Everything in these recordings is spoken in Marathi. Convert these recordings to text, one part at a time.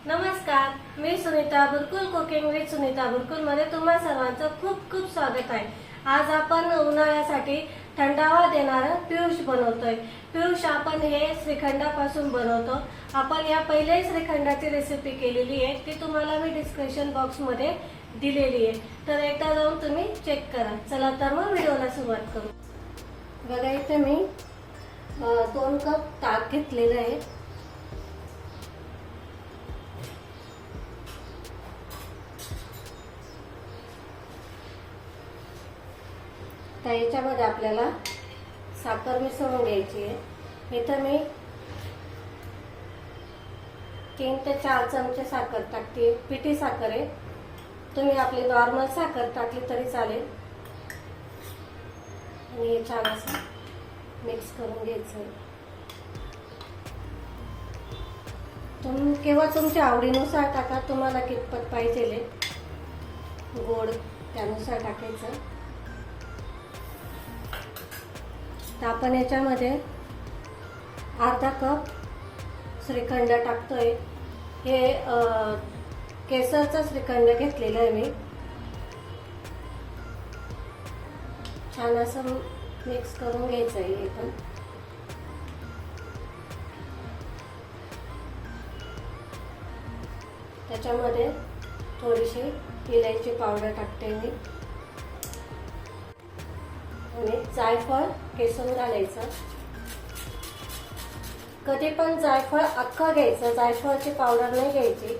नमस्कार, मी सुनीता बुरकुल कुकिंग विथ सुनीता बुरकुल मध्ये तुम्हा सर्वांचं खूप खूप स्वागत आहे। आज आपण उन्हाळ्यासाठी थंडावा देणारं पियुष बनवतोय। पियुष आपण हे श्रीखंडापासून बनवतो। आपण या पहिले श्रीखंडाची रेसिपी केलेली आहे, ती तुम्हाला मी डिस्क्रिप्शन बॉक्स मध्ये दिलेली आहे, तर एकदा जाऊन तुम्ही चेक करा। चला तर मग व्हिडिओला सुरुवात करू। बघा इथे मी 2 कप ताक घेतलेलं आहे। तर याच्यामध्ये आपल्याला साखर मिसळून घ्यायची आहे। इथं मी 3 ते 4 चमचे साखर टाकते, पिठी साखर आहे। तुम्ही आपली नॉर्मल साखर टाकली तरी चालेल। आणि हे छान असं मिक्स करून घ्यायचं आहे। तुम्ही किंवा तुमच्या आवडीनुसार टाका, तुम्हाला कितपत पाहिजे गोड त्यानुसार टाकायचं। तर आपण याच्यामध्ये अर्धा कप श्रीखंड टाकतोय। हे केसरचा श्रीखंड घेतलेला आहे मी। छान असं मिक्स करून घ्यायचं आहे हे पण। त्याच्यामध्ये थोडीशी इलायची पावडर टाकते मी आणि जायफळ किसून घालायचं। कधी पण जायफळ अख्खं घ्यायचं, जायफळची पावडर नाही घ्यायची।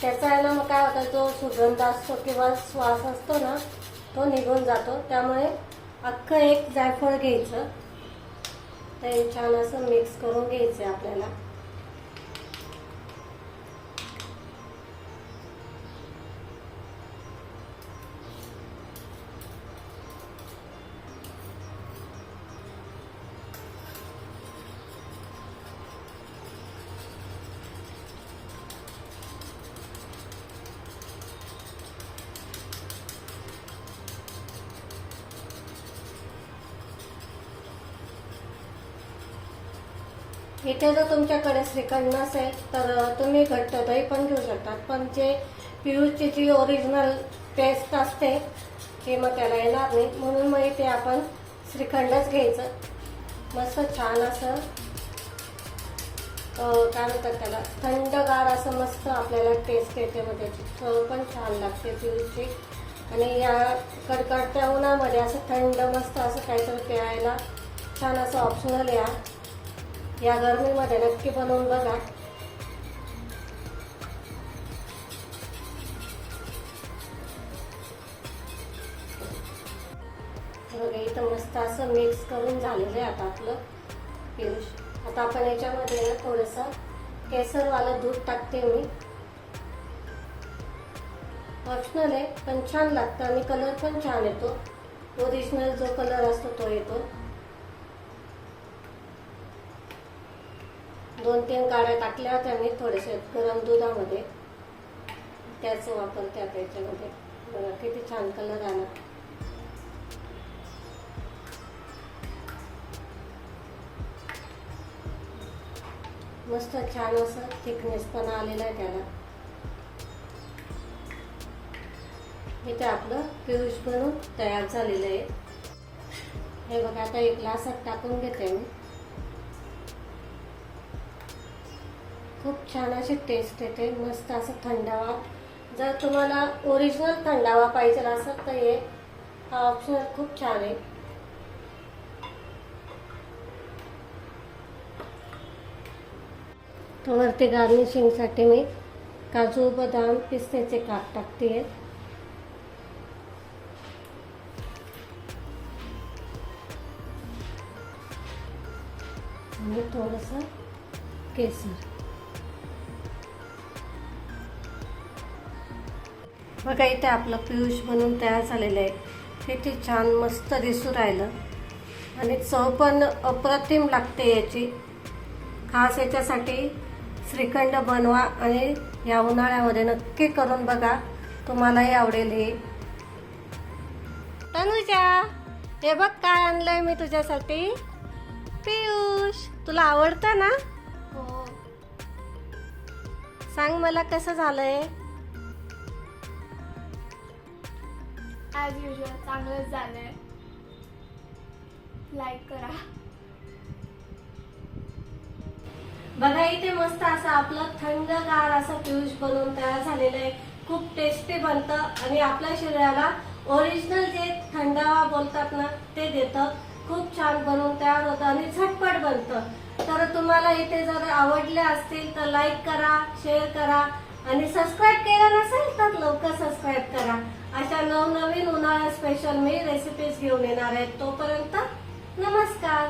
त्याचा याला मग काय होतं, जो सुगंध असतो किंवा श्वास असतो ना, तो निघून जातो। त्यामुळे अख्खं एक जायफळ घ्यायचं। ते छान असं मिक्स करून घ्यायचं आपल्याला। इथे जर तुमच्याकडे श्रीखंड नसेल तर तुम्ही घट्ट दही पण घेऊ शकतात, पण जे पियुषची जी ओरिजिनल टेस्ट असते ते मग त्याला येणार नाही। म्हणून मग इथे आपण श्रीखंडच घ्यायचं। मस्त छान असं काय म्हणतात त्याला, थंडगार असं मस्त आपल्याला टेस्ट येते, मग त्याची चव पण छान लागते पियुषची। आणि या कडकडत्या उन्हामध्ये असं थंड मस्त असं काहीतरी प्यायला छान असं ऑप्शनल या गरमीमध्ये नक्की बनवून बघा। बघा इथं मस्त असं मिक्स करून झालेलं आहे आता आपलं पियुष। आता आपण याच्यामध्ये थोडंसं केसरवालं दूध टाकते मी। ऑप्शनल आहे पण छान लागतं आणि कलर पण छान येतो। ओरिजिनल जो कलर असतो तो येतो। 2-3 काड्या टाकल्या होत्या मी थोडेसे गरम दुधामध्ये, त्याचा वापर त्या त्याच्यामध्ये। बघा किती छान कलर आला। मस्त छान असं थिकनेस पण आलेला आहे त्याला। इथे आपलं पियुष बनून तयार झालेलं आहे। हे बघा आता एक ग्लासात टाकून घेते मी। खूप छान अशी टेस्ट येते, मस्त असं थंडावा। जर तुम्हाला ओरिजिनल थंडावा पाहिजे असेल तर हे हा ऑप्शन खूप छान आहे। तो वरती गार्निशिंगसाठी मी काजू बदाम पिस्त्याचे काप टाकते। आणि थोडंसं केसर। बघा इथे आपलं पियुष बनून तयार झालेलं आहे। किती छान मस्त दिसू राहिलं आणि चव पण अप्रतिम लागते याची। खास याच्यासाठी श्रीखंड बनवा आणि या उन्हाळ्यामध्ये नक्की करून बघा, तुम्हालाही आवडेल हे। तनुजा, हे बघ काय आणलंय मी तुझ्यासाठी। पियुष, तुला आवडतं ना? हो। सांग मला कसं झालंय? ॲज युजल चांगलंच झालंय. लाईक करा. बघा इथे मस्त असं आपलं थंडगार असं पियुष बनवून तयार झालेलं आहे. खूप टेस्टी बनतं आणि आपल्या शरीराला ओरिजिनल जे थंडावा बोलतात ना ते देतं. खूप छान बनवून तयार होतं आणि झटपट बनतं. तर तुम्हाला इथे जर आवडले असतील तर लाईक करा, शेअर करा आणि सबस्क्राईब केलं नसेल तर लवकर सबस्क्राईब करा. अशा नवनवीन उन्हाळ्या स्पेशल मी रेसिपीज घेऊन येणार आहे. तोपर्यंत नमस्कार.